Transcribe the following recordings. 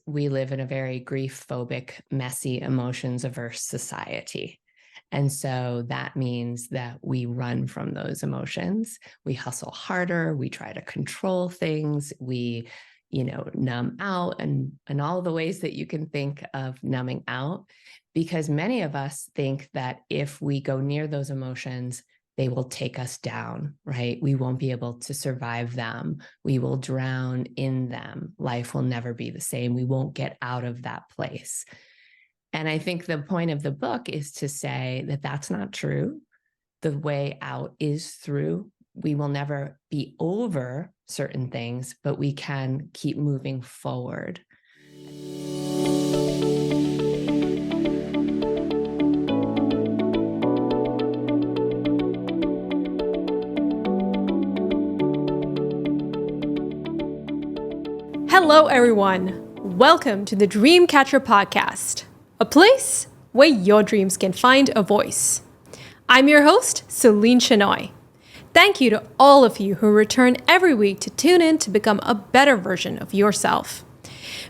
we live in a very grief-phobic, messy, emotions-averse society. And so that means that we run from those emotions. We hustle harder. We try to control things. We, numb out and all the ways that you can think of numbing out, because many of us think that if we go near those emotions, they will take us down, right? We won't be able to survive them. We will drown in them. Life will never be the same. We won't get out of that place. And I think the point of the book is to say that that's not true. The way out is through. We will never be over certain things, but we can keep moving forward. Hello, everyone. Welcome to the Dreamcatcher podcast, a place where your dreams can find a voice. I'm your host, Celine Chenoy. Thank you to all of you who return every week to tune in to become a better version of yourself.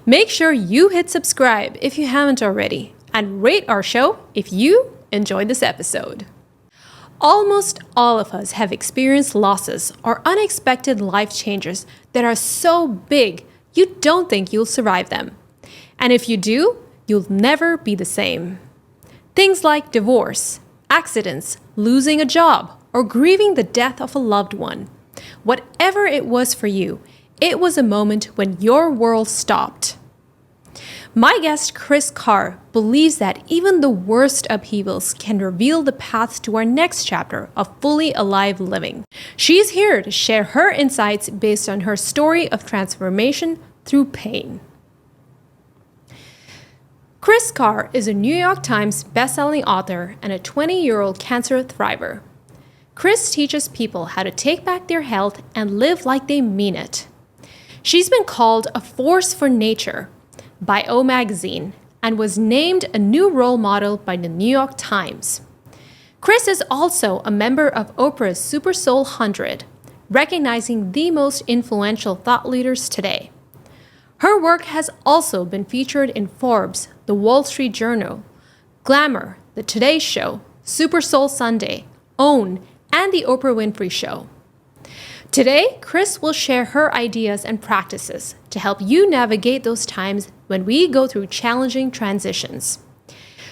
Make sure you hit subscribe if you haven't already, and rate our show if you enjoyed this episode. Almost all of us have experienced losses or unexpected life changes that are so big you don't think you'll survive them. And if you do, you'll never be the same. Things like divorce, accidents, losing a job, or grieving the death of a loved one. Whatever it was for you, it was a moment when your world stopped. My guest, Kris Carr, believes that even the worst upheavals can reveal the path to our next chapter of fully alive living. She's here to share her insights based on her story of transformation through pain. Kris Carr is a New York Times bestselling author and a 20-year-old cancer thriver. Kris teaches people how to take back their health and live like they mean it. She's been called a force for nature by O Magazine and was named a new role model by the New York Times. Kris is also a member of Oprah's SuperSoul 100, recognizing the most influential thought leaders today. Her work has also been featured in Forbes, The Wall Street Journal, Glamour, The Today Show, SuperSoul Sunday, OWN, and The Oprah Winfrey Show. Today, Kris will share her ideas and practices to help you navigate those times when we go through challenging transitions.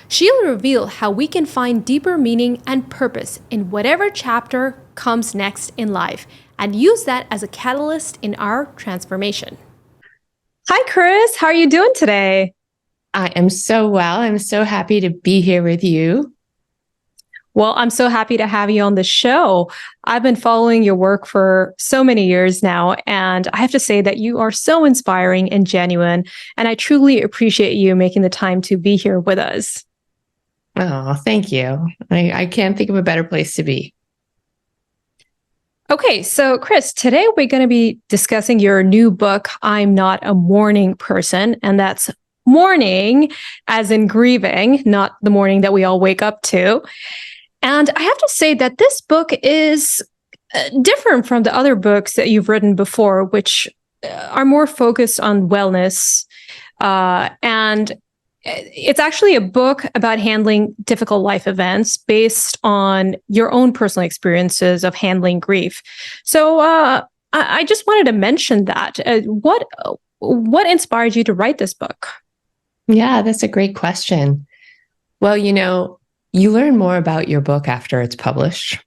She'll reveal how we can find deeper meaning and purpose in whatever chapter comes next in life and use that as a catalyst in our transformation. Hi, Kris. How are you doing today? I am so well. I'm so happy to be here with you. Well, I'm so happy to have you on the show. I've been following your work for so many years now, and I have to say that you are so inspiring and genuine, and I truly appreciate you making the time to be here with us. Oh, thank you. I can't think of a better place to be. Okay, so Kris, today we're going to be discussing your new book, I'm Not a Morning Person, and that's mourning as in grieving, not the morning that we all wake up to. And I have to say that this book is different from the other books that you've written before, which are more focused on wellness. And it's actually a book about handling difficult life events based on your own personal experiences of handling grief. So I just wanted to mention that. What inspired you to write this book? Yeah, that's a great question. Well, you learn more about your book after it's published.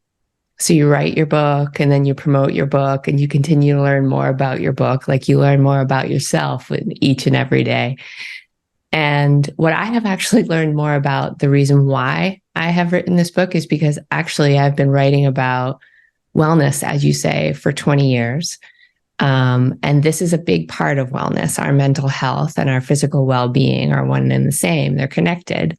So you write your book and then you promote your book and you continue to learn more about your book. Like you learn more about yourself each and every day. And what I have actually learned more about the reason why I have written this book is because actually I've been writing about wellness, as you say, for 20 years. And this is a big part of wellness. Our mental health and our physical well-being are one and the same. They're connected.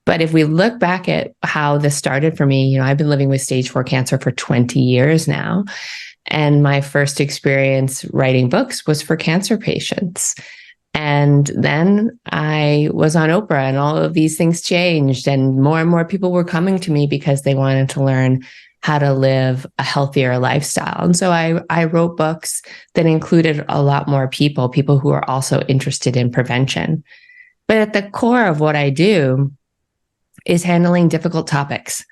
But if we look back at how this started for me, I've been living with stage 4 cancer for 20 years now. And my first experience writing books was for cancer patients. And then I was on Oprah and all of these things changed and more people were coming to me because they wanted to learn how to live a healthier lifestyle. And so I wrote books that included a lot more people who are also interested in prevention. But at the core of what I do is handling difficult topics,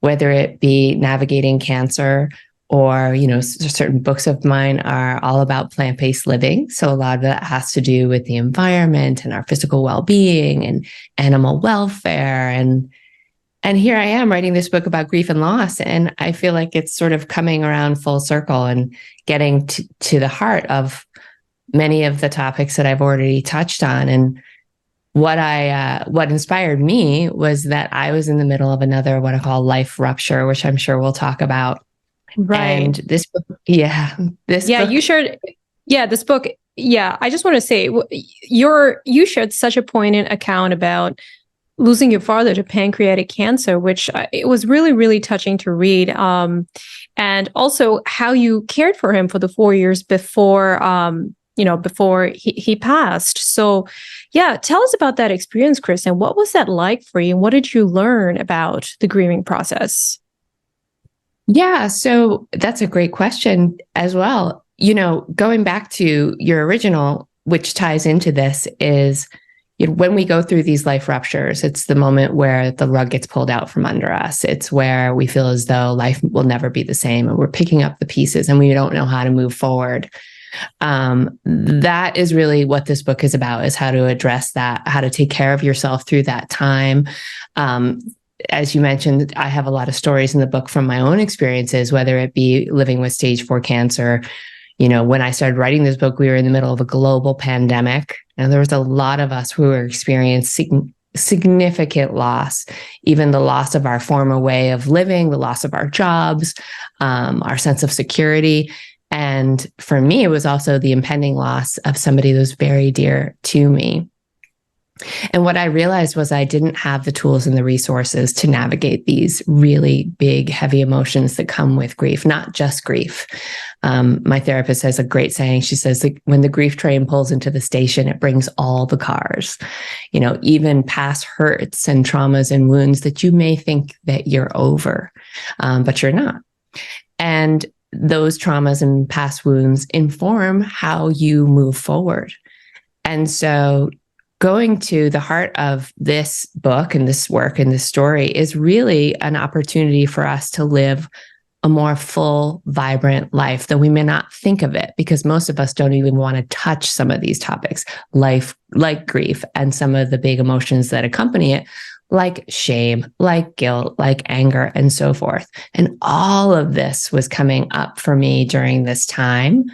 whether it be navigating cancer or, certain books of mine are all about plant-based living. So a lot of that has to do with the environment and our physical well-being and animal welfare. And here I am writing this book about grief and loss. And I feel like it's sort of coming around full circle and getting to the heart of many of the topics that I've already touched on. And what inspired me was that I was in the middle of another, what I call life rupture, which I'm sure we'll talk about. Right. And this book, book. You shared, this book. Yeah. I just want to say you shared such a poignant account about losing your father to pancreatic cancer, which it was really, really touching to read. And also how you cared for him for the 4 years before, before he passed. So tell us about that experience, Kris, and what was that like for you? And what did you learn about the grieving process? Yeah, so that's a great question as well. Going back to your original, which ties into this, is when we go through these life ruptures, it's the moment where the rug gets pulled out from under us. It's where we feel as though life will never be the same, and we're picking up the pieces and we don't know how to move forward. That is really what this book is about, is how to address that, how to take care of yourself through that time. As you mentioned, I have a lot of stories in the book from my own experiences, whether it be living with stage 4 cancer. When I started writing this book, we were in the middle of a global pandemic, and there was a lot of us who were experiencing significant loss, even the loss of our former way of living, the loss of our jobs, our sense of security. And for me, it was also the impending loss of somebody that was very dear to me. And what I realized was I didn't have the tools and the resources to navigate these really big, heavy emotions that come with grief, not just grief. My therapist has a great saying. She says, when the grief train pulls into the station, it brings all the cars, even past hurts and traumas and wounds that you may think that you're over, but you're not. And those traumas and past wounds inform how you move forward. And so going to the heart of this book and this work and this story is really an opportunity for us to live a more full, vibrant life, though we may not think of it, because most of us don't even want to touch some of these topics, life, like grief and some of the big emotions that accompany it, like shame, like guilt, like anger, and so forth. And all of this was coming up for me during this time.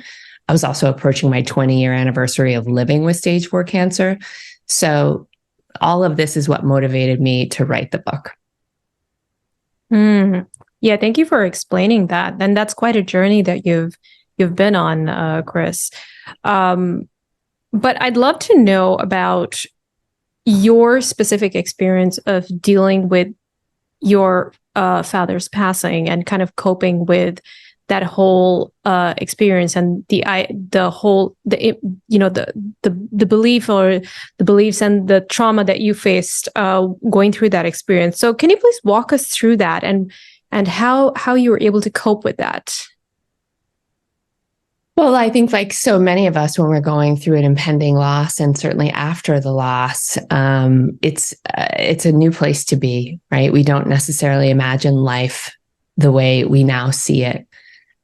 I was also approaching my 20-year anniversary of living with stage 4 cancer. So all of this is what motivated me to write the book. Yeah, thank you for explaining that. And that's quite a journey that you've been on, Kris. But I'd love to know about your specific experience of dealing with your father's passing and kind of coping with that whole experience and the belief or the beliefs and the trauma that you faced going through that experience. So can you please walk us through that and how you were able to cope with that? Well, I think like so many of us, when we're going through an impending loss, and certainly after the loss, it's a new place to be, right? We don't necessarily imagine life the way we now see it.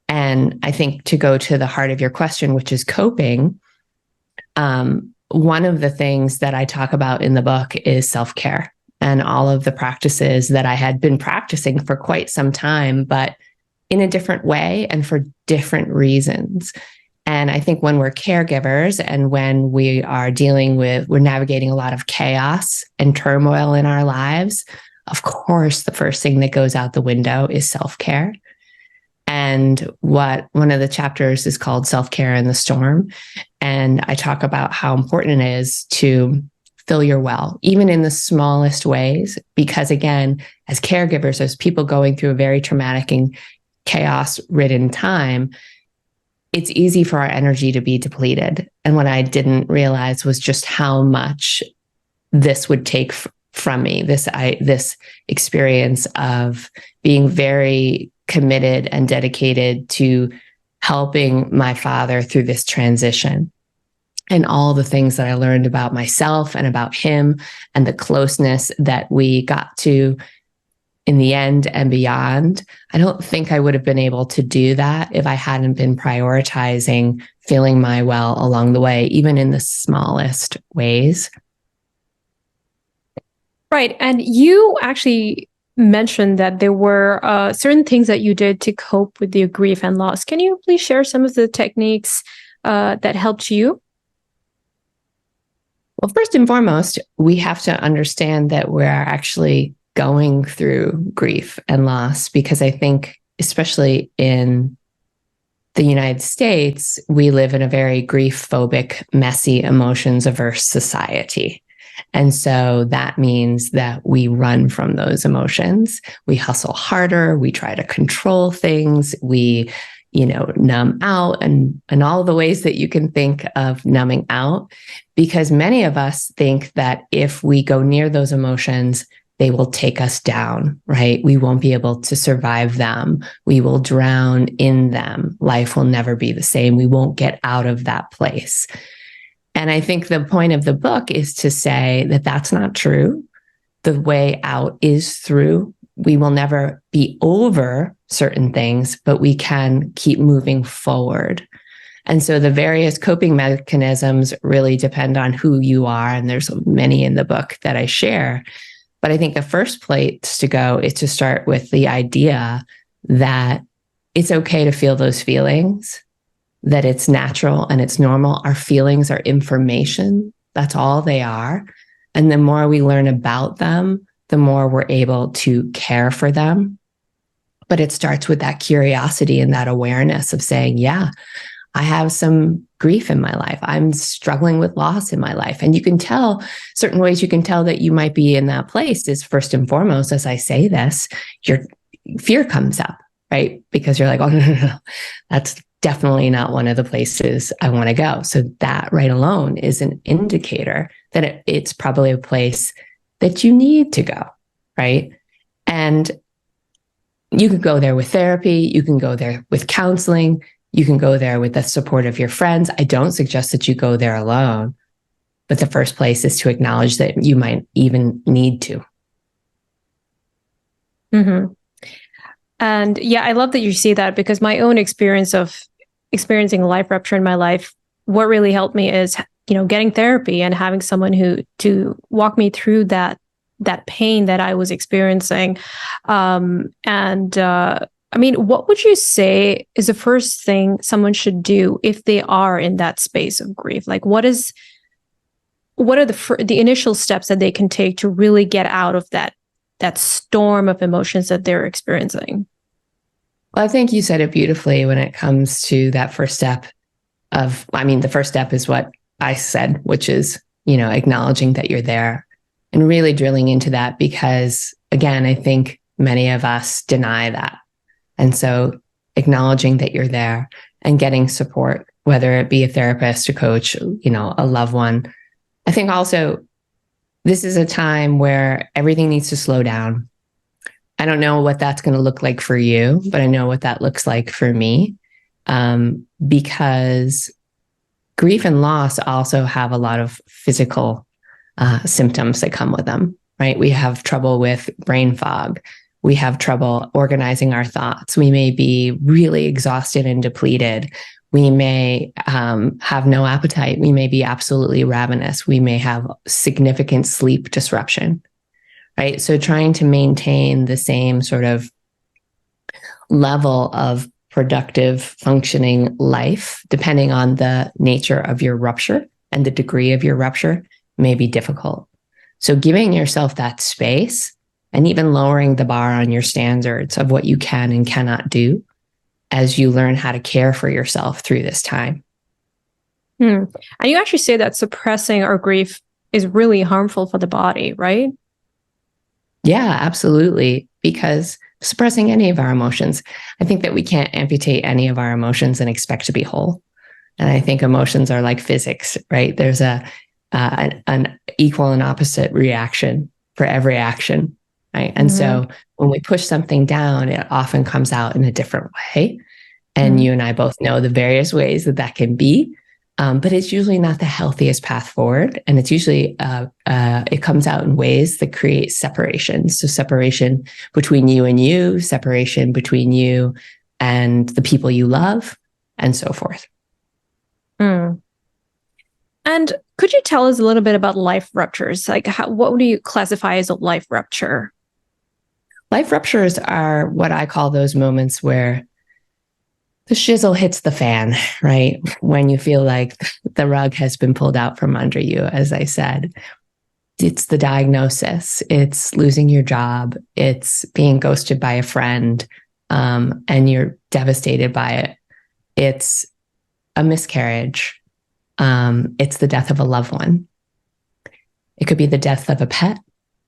And I think to go to the heart of your question, which is coping, one of the things that I talk about in the book is self-care and all of the practices that I had been practicing for quite some time, but in a different way and for different reasons. And I think when we're caregivers and when we are we're navigating a lot of chaos and turmoil in our lives, of course, the first thing that goes out the window is self-care. And one of the chapters is called Self-Care in the Storm. And I talk about how important it is to fill your well, even in the smallest ways, because again, as caregivers, as people going through a very traumatic and chaos-ridden time, it's easy for our energy to be depleted. And what I didn't realize was just how much this would take from me, this experience of being very committed and dedicated to helping my father through this transition. And all the things that I learned about myself and about him and the closeness that we got to in the end and beyond, I don't think I would have been able to do that if I hadn't been prioritizing feeling my well along the way, even in the smallest ways. Right. And you actually mentioned that there were certain things that you did to cope with your grief and loss. Can you please share some of the techniques that helped you? Well, first and foremost, we have to understand that we're actually going through grief and loss, because I think, especially in the United States, we live in a very grief-phobic, messy, emotions-averse society. And so that means that we run from those emotions. We hustle harder. We try to control things. We, numb out and all the ways that you can think of numbing out, because many of us think that if we go near those emotions, they will take us down, right? We won't be able to survive them. We will drown in them. Life will never be the same. We won't get out of that place. And I think the point of the book is to say that that's not true. The way out is through. We will never be over certain things, but we can keep moving forward. And so the various coping mechanisms really depend on who you are. And there's many in the book that I share. But I think the first place to go is to start with the idea that it's okay to feel those feelings, that it's natural and it's normal. Our feelings are information. That's all they are. And the more we learn about them, the more we're able to care for them. But it starts with that curiosity and that awareness of saying, yeah, I have some grief in my life. I'm struggling with loss in my life. And you can tell certain ways you can tell that you might be in that place is, first and foremost, as I say this, your fear comes up, right? Because you're like, oh, no. That's definitely not one of the places I want to go. So that right alone is an indicator that it's probably a place that you need to go, right? And you can go there with therapy. You can go there with counseling. You can go there with the support of your friends. I don't suggest that you go there alone, but the first place is to acknowledge that you might even need to. Mm-hmm. And yeah, I love that you see that, because my own experience of experiencing a life rupture in my life, what really helped me is, getting therapy and having someone to walk me through that pain that I was experiencing. What would you say is the first thing someone should do if they are in that space of grief? Like, what are the initial steps that they can take to really get out of that storm of emotions that they're experiencing? Well, I think you said it beautifully when it comes to that first step the first step is what I said, which is, acknowledging that you're there and really drilling into that, because again, I think many of us deny that. And so acknowledging that you're there and getting support, whether it be a therapist, a coach, a loved one. I think also this is a time where everything needs to slow down. I don't know what that's going to look like for you, but I know what that looks like for me, because grief and loss also have a lot of physical symptoms that come with them, right? We have trouble with brain fog. We have trouble organizing our thoughts. We may be really exhausted and depleted. We may have no appetite. We may be absolutely ravenous. We may have significant sleep disruption, right? So trying to maintain the same sort of level of productive functioning life, depending on the nature of your rupture and the degree of your rupture, may be difficult. So giving yourself that space and even lowering the bar on your standards of what you can and cannot do as you learn how to care for yourself through this time. And you actually say that suppressing our grief is really harmful for the body, right? Yeah, absolutely. Because suppressing any of our emotions, I think that we can't amputate any of our emotions and expect to be whole. And I think emotions are like physics, right? There's an equal and opposite reaction for every action. right? And so when we push something down, it often comes out in a different way. And you and I both know the various ways that that can be. But it's usually not the healthiest path forward. And it's usually, it comes out in ways that create separation. So separation between you and you, separation between you and the people you love, and so forth. And could you tell us a little bit about life ruptures? Like, what do you classify as a life rupture? Life ruptures are what I call those moments where the shizzle hits the fan, right? When you feel like the rug has been pulled out from under you, as I said. It's the diagnosis, it's losing your job, it's being ghosted by a friend, and you're devastated by it. It's a miscarriage. It's the death of a loved one. It could be the death of a pet,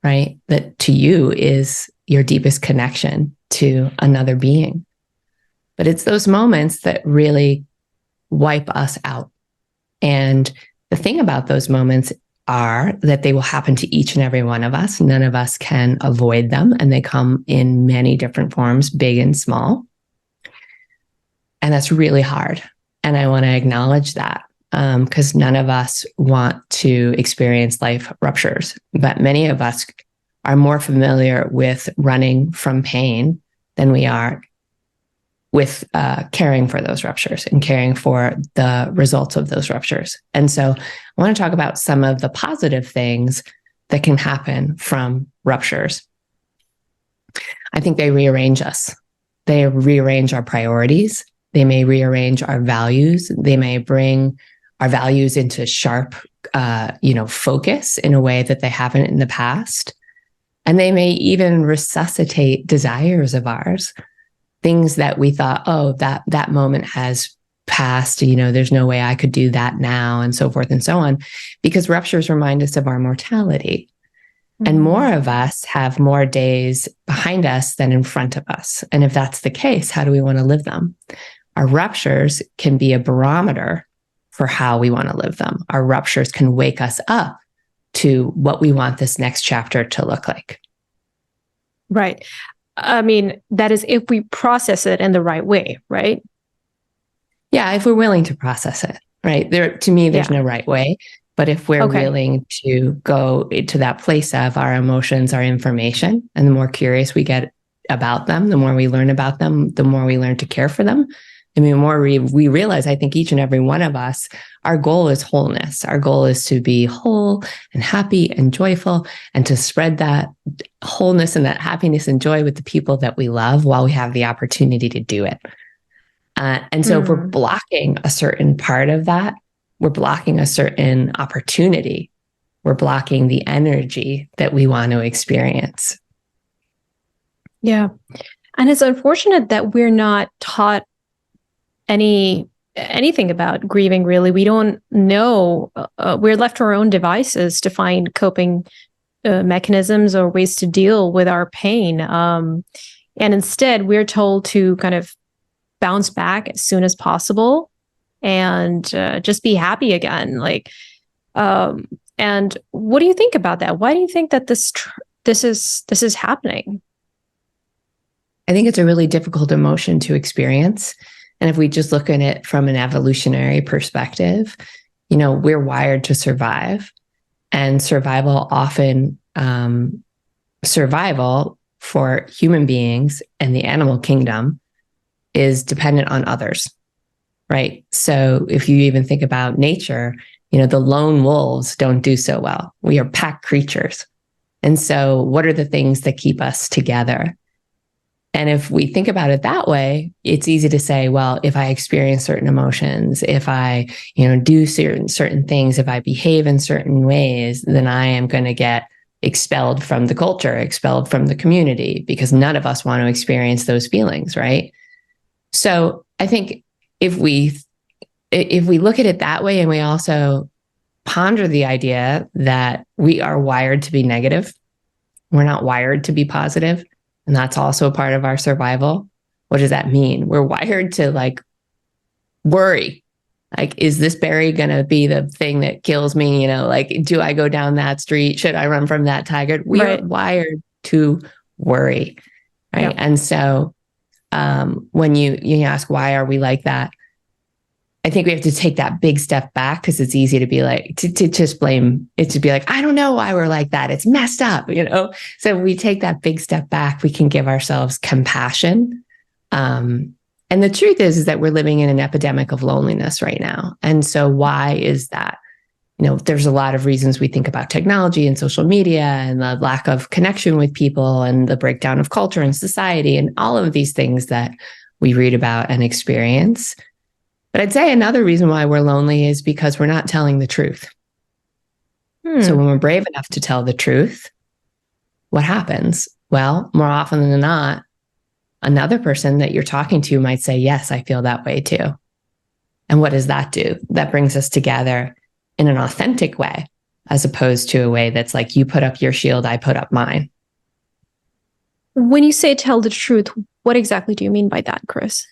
right? That to you is your deepest connection to another being. But it's those moments that really wipe us out. And the thing about those moments are that they will happen to each and every one of us. None of us can avoid them. And they come in many different forms, big and small. And that's really hard. And I want to acknowledge that because none of us want to experience life ruptures. But many of us are more familiar with running from pain than we are with caring for those ruptures and caring for the results of those ruptures. And so I want to talk about some of the positive things that can happen from ruptures. I think they rearrange us. They rearrange our priorities. They may rearrange our values. They may bring our values into sharp, focus in a way that they haven't in the past. And they may even resuscitate desires of ours. Things that we thought, oh, that moment has passed, there's no way I could do that now, and so forth and so on, because ruptures remind us of our mortality. And more of us have more days behind us than in front of us. And if that's the case, how do we want to live them? Our ruptures can be a barometer for how we want to live them. Our ruptures can wake us up to what we want this next chapter to look like. Right. I mean, that is if we process it in the right way, right? Yeah, if we're willing to process it, right? To me, there's no right way. But if we're willing to go to that place of our emotions, our information, and the more curious we get about them, the more we learn about them, the more we learn to care for them. I mean, the more we realize, I think each and every one of us, our goal is wholeness. Our goal is to be whole and happy and joyful and to spread that wholeness and that happiness and joy with the people that we love while we have the opportunity to do it. And so if we're blocking a certain part of that, we're blocking a certain opportunity. We're blocking the energy that we want to experience. Yeah. And it's unfortunate that we're not taught anything about grieving, really. We don't know. We're left to our own devices to find coping mechanisms or ways to deal with our pain. And instead, we're told to kind of bounce back as soon as possible and just be happy again. And what do you think about that? Why do you think that this is happening? I think it's a really difficult emotion to experience. And if we just look at it from an evolutionary perspective, we're wired to survive. And survival for human beings and the animal kingdom is dependent on others, right? So if you even think about nature, the lone wolves don't do so well. We are pack creatures. And so what are the things that keep us together? And if we think about it that way, it's easy to say, well, if I experience certain emotions, if I, do certain things, if I behave in certain ways, then I am going to get expelled from the culture, expelled from the community, because none of us want to experience those feelings, right? So I think if we look at it that way, and we also ponder the idea that we are wired to be negative, we're not wired to be positive. And that's also a part of our survival. What does that mean? We're wired to worry. Is this berry going to be the thing that kills me? Do I go down that street? Should I run from that tiger? We are wired to worry, right? Yeah. And so when you ask, why are we like that? I think we have to take that big step back, because it's easy to be like, to just blame it, to be like, I don't know why we're like that. It's messed up, So we take that big step back, we can give ourselves compassion. And the truth is that we're living in an epidemic of loneliness right now. And so why is that? There's a lot of reasons. We think about technology and social media and the lack of connection with people and the breakdown of culture and society and all of these things that we read about and experience. But I'd say another reason why we're lonely is because we're not telling the truth. So when we're brave enough to tell the truth, what happens? Well, more often than not, another person that you're talking to might say, yes, I feel that way too. And what does that do? That brings us together in an authentic way, as opposed to a way that's like, you put up your shield, I put up mine. When you say tell the truth, what exactly do you mean by that, Kris?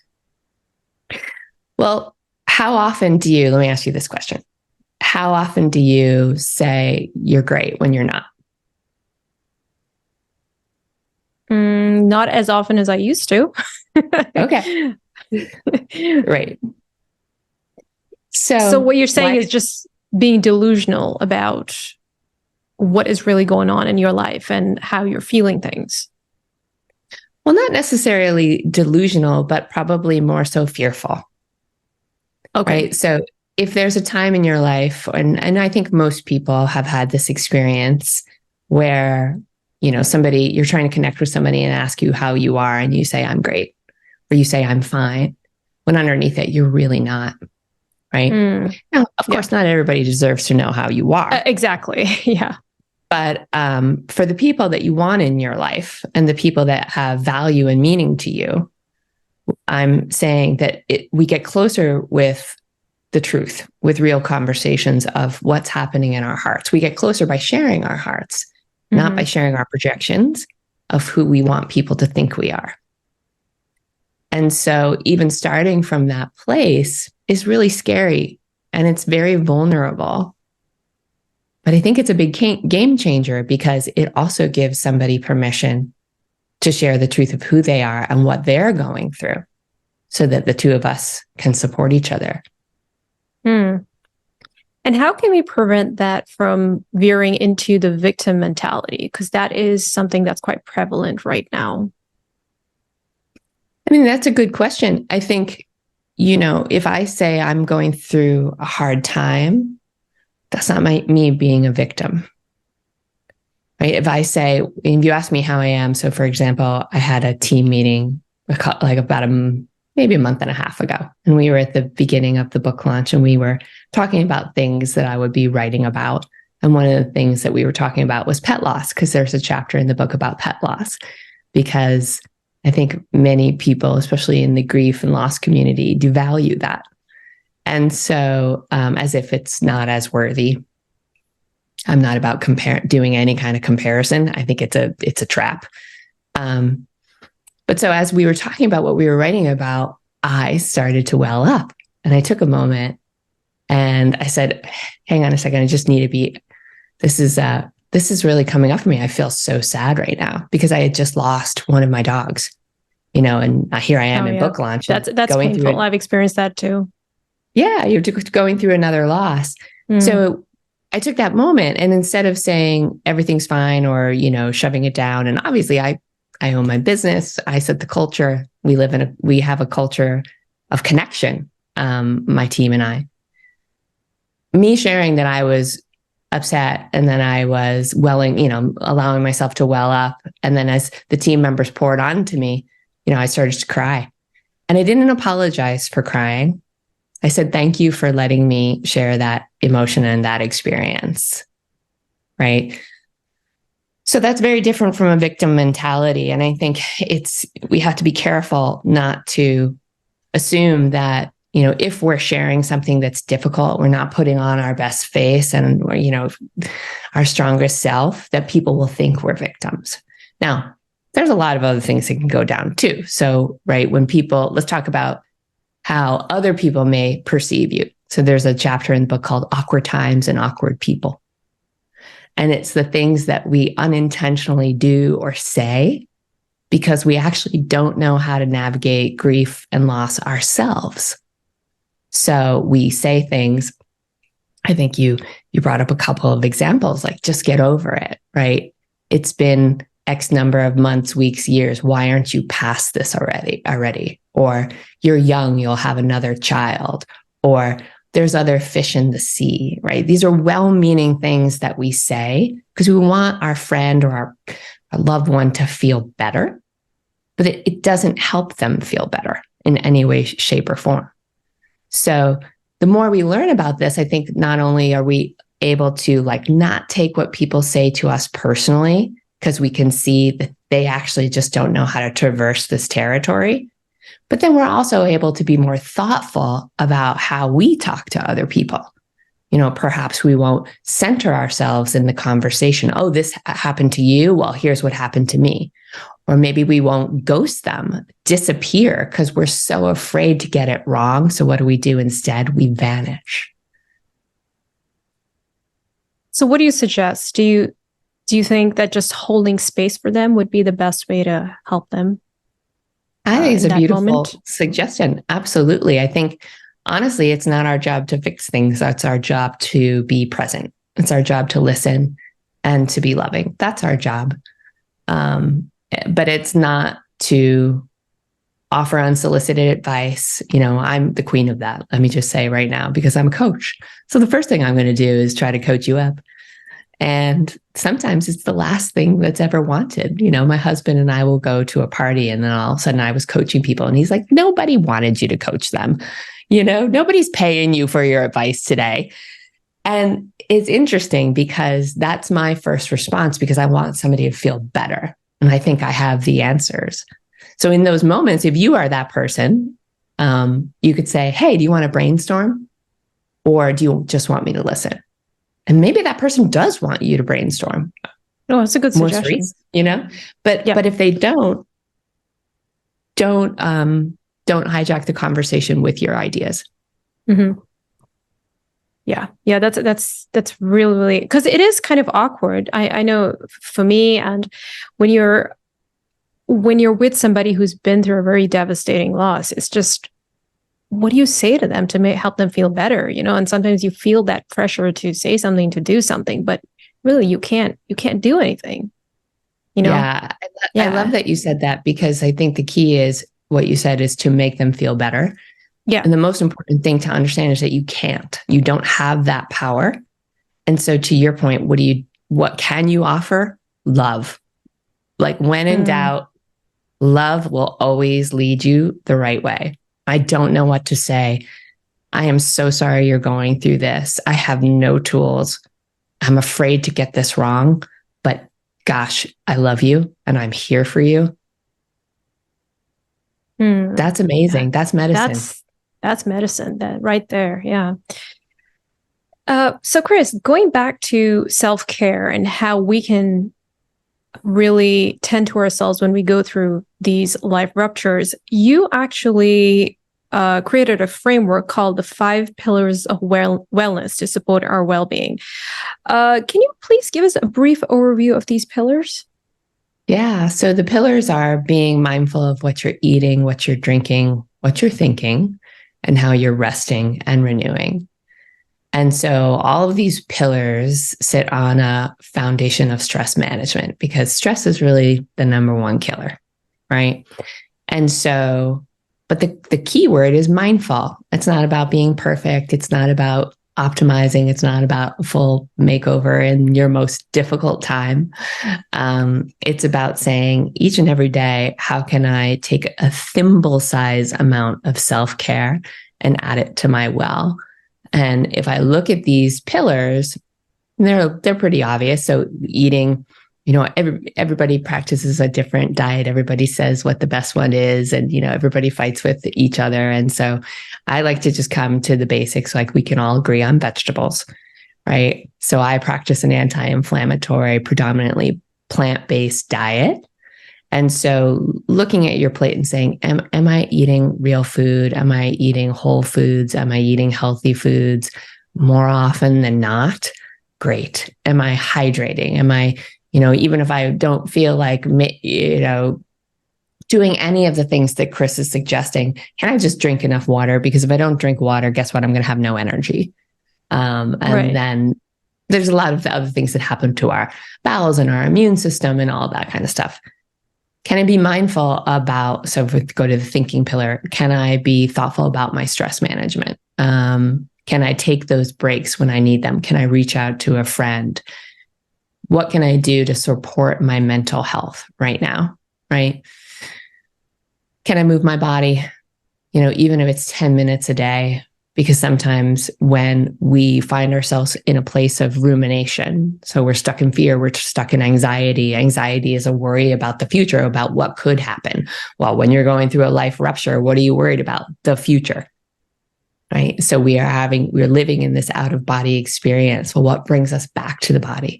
Well, let me ask you this question. How often do you say you're great when you're not? Not as often as I used to. Okay. Right. So what you're saying is just being delusional about what is really going on in your life and how you're feeling things. Well, not necessarily delusional, but probably more so fearful. Okay. Right? So if there's a time in your life, and I think most people have had this experience where, you're trying to connect with somebody and ask you how you are, and you say, I'm great, or you say, I'm fine, when underneath it, you're really not. Right. Now, of course, not everybody deserves to know how you are. Exactly. Yeah. But for the people that you want in your life and the people that have value and meaning to you, I'm saying that we get closer with the truth, with real conversations of what's happening in our hearts. We get closer by sharing our hearts, not by sharing our projections of who we want people to think we are. And so even starting from that place is really scary, and it's very vulnerable. But I think it's a big game changer, because it also gives somebody permission to share the truth of who they are and what they're going through, so that the two of us can support each other. And how can we prevent that from veering into the victim mentality? Because that is something that's quite prevalent right now. I mean, that's a good question. I think, if I say I'm going through a hard time, that's not me being a victim. Right? If you ask me how I am, so for example, I had a team meeting like about maybe a month and a half ago, and we were at the beginning of the book launch, and we were talking about things that I would be writing about. And one of the things that we were talking about was pet loss, because there's a chapter in the book about pet loss, because I think many people, especially in the grief and loss community, do value that. And so as if it's not as worthy. I'm not about doing any kind of comparison. I think it's a trap. But so as we were talking about what we were writing about, I started to well up, and I took a moment and I said, hang on a second. I just need to this is really coming up for me. I feel so sad right now, because I had just lost one of my dogs, and here I am in book launch. That's painful. I've experienced that too. Yeah. You're going through another loss. So I took that moment, and instead of saying everything's fine or, shoving it down, and obviously I own my business, I set the culture. We have a culture of connection. My team and I, me sharing that I was upset, and then I was allowing myself to well up. And then as the team members poured onto me, I started to cry, and I didn't apologize for crying. I said, thank you for letting me share that emotion and that experience. Right. So that's very different from a victim mentality. And I think we have to be careful not to assume that, if we're sharing something that's difficult, we're not putting on our best face and, our strongest self, that people will think we're victims. Now, there's a lot of other things that can go down too. So, right, let's talk about how other people may perceive you. So there's a chapter in the book called Awkward Times and Awkward People. And it's the things that we unintentionally do or say because we actually don't know how to navigate grief and loss ourselves. So we say things. I think you brought up a couple of examples, like just get over it, right? It's been X number of months, weeks, years. Why aren't you past this already? Or you're young, you'll have another child. Or there's other fish in the sea, right? These are well-meaning things that we say because we want our friend or our loved one to feel better, but it doesn't help them feel better in any way, shape, or form. So the more we learn about this, I think not only are we able to like not take what people say to us personally, because we can see that they actually just don't know how to traverse this territory, but then we're also able to be more thoughtful about how we talk to other people. Perhaps we won't center ourselves in the conversation. Oh, this happened to you. Well, here's what happened to me. Or maybe we won't ghost them, disappear, because we're so afraid to get it wrong. So what do? Instead, we vanish. So what do you suggest? Do you think that just holding space for them would be the best way to help them? I think it's a beautiful suggestion. Absolutely. I think, honestly, it's not our job to fix things. It's our job to be present. It's our job to listen and to be loving. That's our job. But it's not to offer unsolicited advice. I'm the queen of that. Let me just say right now, because I'm a coach. So the first thing I'm going to do is try to coach you up. And sometimes it's the last thing that's ever wanted. My husband and I will go to a party and then all of a sudden I was coaching people and he's like, nobody wanted you to coach them. Nobody's paying you for your advice today. And it's interesting because that's my first response because I want somebody to feel better. And I think I have the answers. So in those moments, if you are that person, you could say, hey, do you want to brainstorm? Or do you just want me to listen? And maybe that person does want you to brainstorm. Oh, that's a good suggestion. But if they don't hijack the conversation with your ideas. Mm-hmm. Yeah. That's really, really, because it is kind of awkward. I know for me, and when you're with somebody who's been through a very devastating loss, it's just, what do you say to them to help them feel better? And sometimes you feel that pressure to say something, to do something, but really you can't do anything. I love that you said that because I think the key is what you said is to make them feel better. Yeah. And the most important thing to understand is that you don't have that power. And so to your point, what can you offer? Love. Like when in doubt, love will always lead you the right way. I don't know what to say. I am so sorry you're going through this. I have no tools. I'm afraid to get this wrong, but gosh, I love you and I'm here for you. That's amazing. That's medicine. That's medicine, that right there. Yeah. So Kris, going back to self-care and how we can really tend to ourselves when we go through these life ruptures, you actually created a framework called the 5 pillars of wellness to support our well-being. Can you please give us a brief overview of these pillars? Yeah. So the pillars are being mindful of what you're eating, what you're drinking, what you're thinking, and how you're resting and renewing. And so all of these pillars sit on a foundation of stress management because stress is really the number one killer, right? And so, but the key word is mindful. It's not about being perfect. It's not about optimizing. It's not about a full makeover in your most difficult time. It's about saying each and every day, how can I take a thimble size amount of self-care and add it to my well? And if I look at these pillars, they're pretty obvious. So eating, everybody practices a different diet. Everybody says what the best one is, and everybody fights with each other. And so I like to just come to the basics, like we can all agree on vegetables, right? So I practice an anti-inflammatory, predominantly plant-based diet. And so looking at your plate and saying, am I eating real food? Am I eating whole foods? Am I eating healthy foods? More often than not, great? Am I hydrating? Am I, even if I don't feel like, doing any of the things that Kris is suggesting, can I just drink enough water? Because if I don't drink water, guess what? I'm going to have no energy. And then there's a lot of the other things that happen to our bowels and our immune system and all that kind of stuff. Can I be mindful about, so if we go to the thinking pillar, can I be thoughtful about my stress management? Can I take those breaks when I need them? Can I reach out to a friend? What can I do to support my mental health right now? Right? Can I move my body? Even if it's 10 minutes a day, because sometimes when we find ourselves in a place of rumination, so we're stuck in fear, we're stuck in anxiety. Anxiety is a worry about the future, about what could happen. Well, when you're going through a life rupture, what are you worried about? The future, right? So we're living in this out of body experience. Well, what brings us back to the body?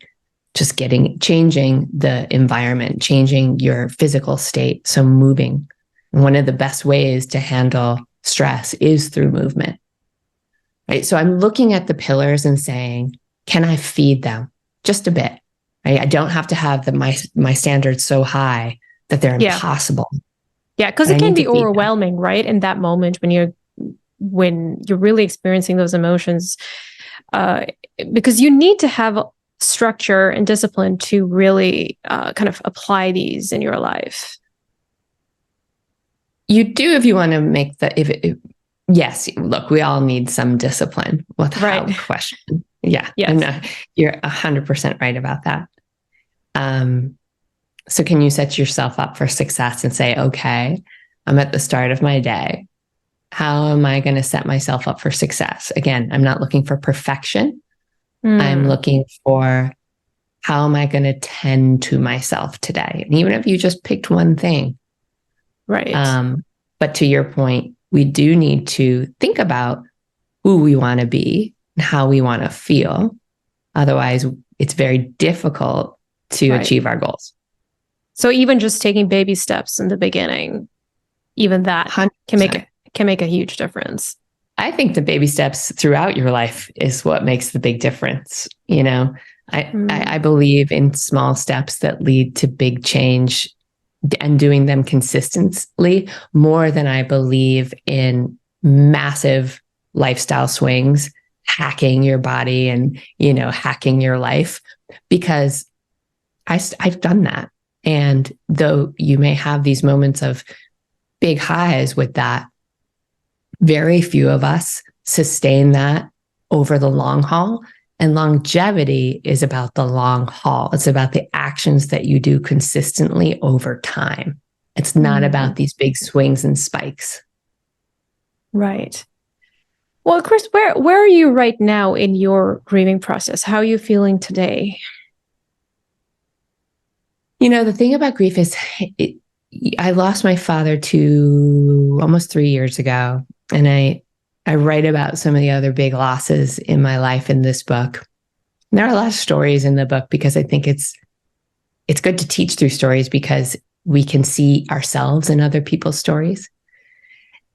Just changing the environment, changing your physical state. So moving. One of the best ways to handle stress is through movement. Right. So I'm looking at the pillars and saying, can I feed them just a bit? Right. I don't have to have my standards so high that they're impossible. Yeah. Because it can be overwhelming, right? In that moment when you're really experiencing those emotions, because you need to have structure and discipline to really kind of apply these in your life. You do if you want to make yes, look, we all need some discipline without question. Yeah, yes. You're 100% right about that. So can you set yourself up for success and say, okay, I'm at the start of my day. How am I going to set myself up for success? Again, I'm not looking for perfection. I'm looking for how am I going to tend to myself today? And even if you just picked one thing. Right. But to your point, we do need to think about who we want to be and how we want to feel. Otherwise, it's very difficult to achieve our goals. So even just taking baby steps in the beginning, even that 100%. can make a huge difference. I think the baby steps throughout your life is what makes the big difference. I believe in small steps that lead to big change, and doing them consistently more than I believe in massive lifestyle swings, hacking your body and, hacking your life, because I've done that. And though you may have these moments of big highs with that, very few of us sustain that over the long haul. And longevity is about the long haul. It's about the actions that you do consistently over time. It's not about these big swings and spikes. Right. Well, Kris, where are you right now in your grieving process? How are you feeling today? The thing about grief is I lost my father almost 3 years ago. And I write about some of the other big losses in my life in this book. And there are a lot of stories in the book because I think it's good to teach through stories because we can see ourselves in other people's stories.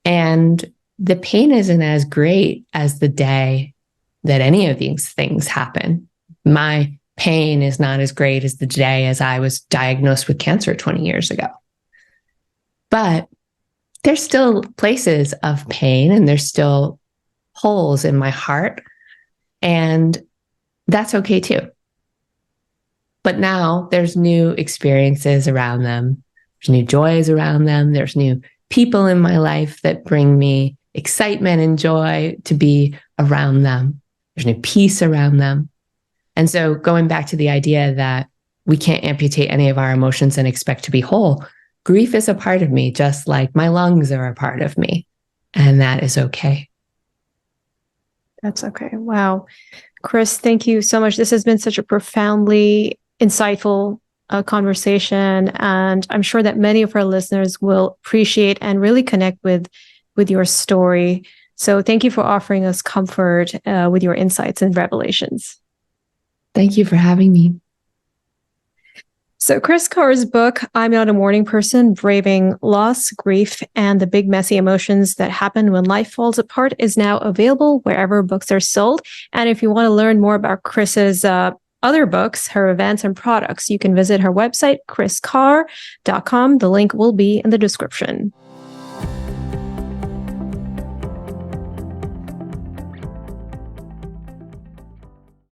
And the pain isn't as great as the day that any of these things happen. My pain is not as great as the day as I was diagnosed with cancer 20 years ago. But there's still places of pain and there's still holes in my heart. And that's okay too. But now there's new experiences around them. There's new joys around them. There's new people in my life that bring me excitement and joy to be around them. There's new peace around them. And so going back to the idea that we can't amputate any of our emotions and expect to be whole, grief is a part of me, just like my lungs are a part of me. And that is okay. That's okay. Wow. Kris, thank you so much. This has been such a profoundly insightful conversation. And I'm sure that many of our listeners will appreciate and really connect with your story. So thank you for offering us comfort with your insights and revelations. Thank you for having me. So Kris Carr's book, I'm Not a Morning Person, Braving Loss, Grief, and the Big Messy Emotions That Happen When Life Falls Apart is now available wherever books are sold. And if you want to learn more about Kris's other books, her events and products, you can visit her website, kriscarr.com. The link will be in the description.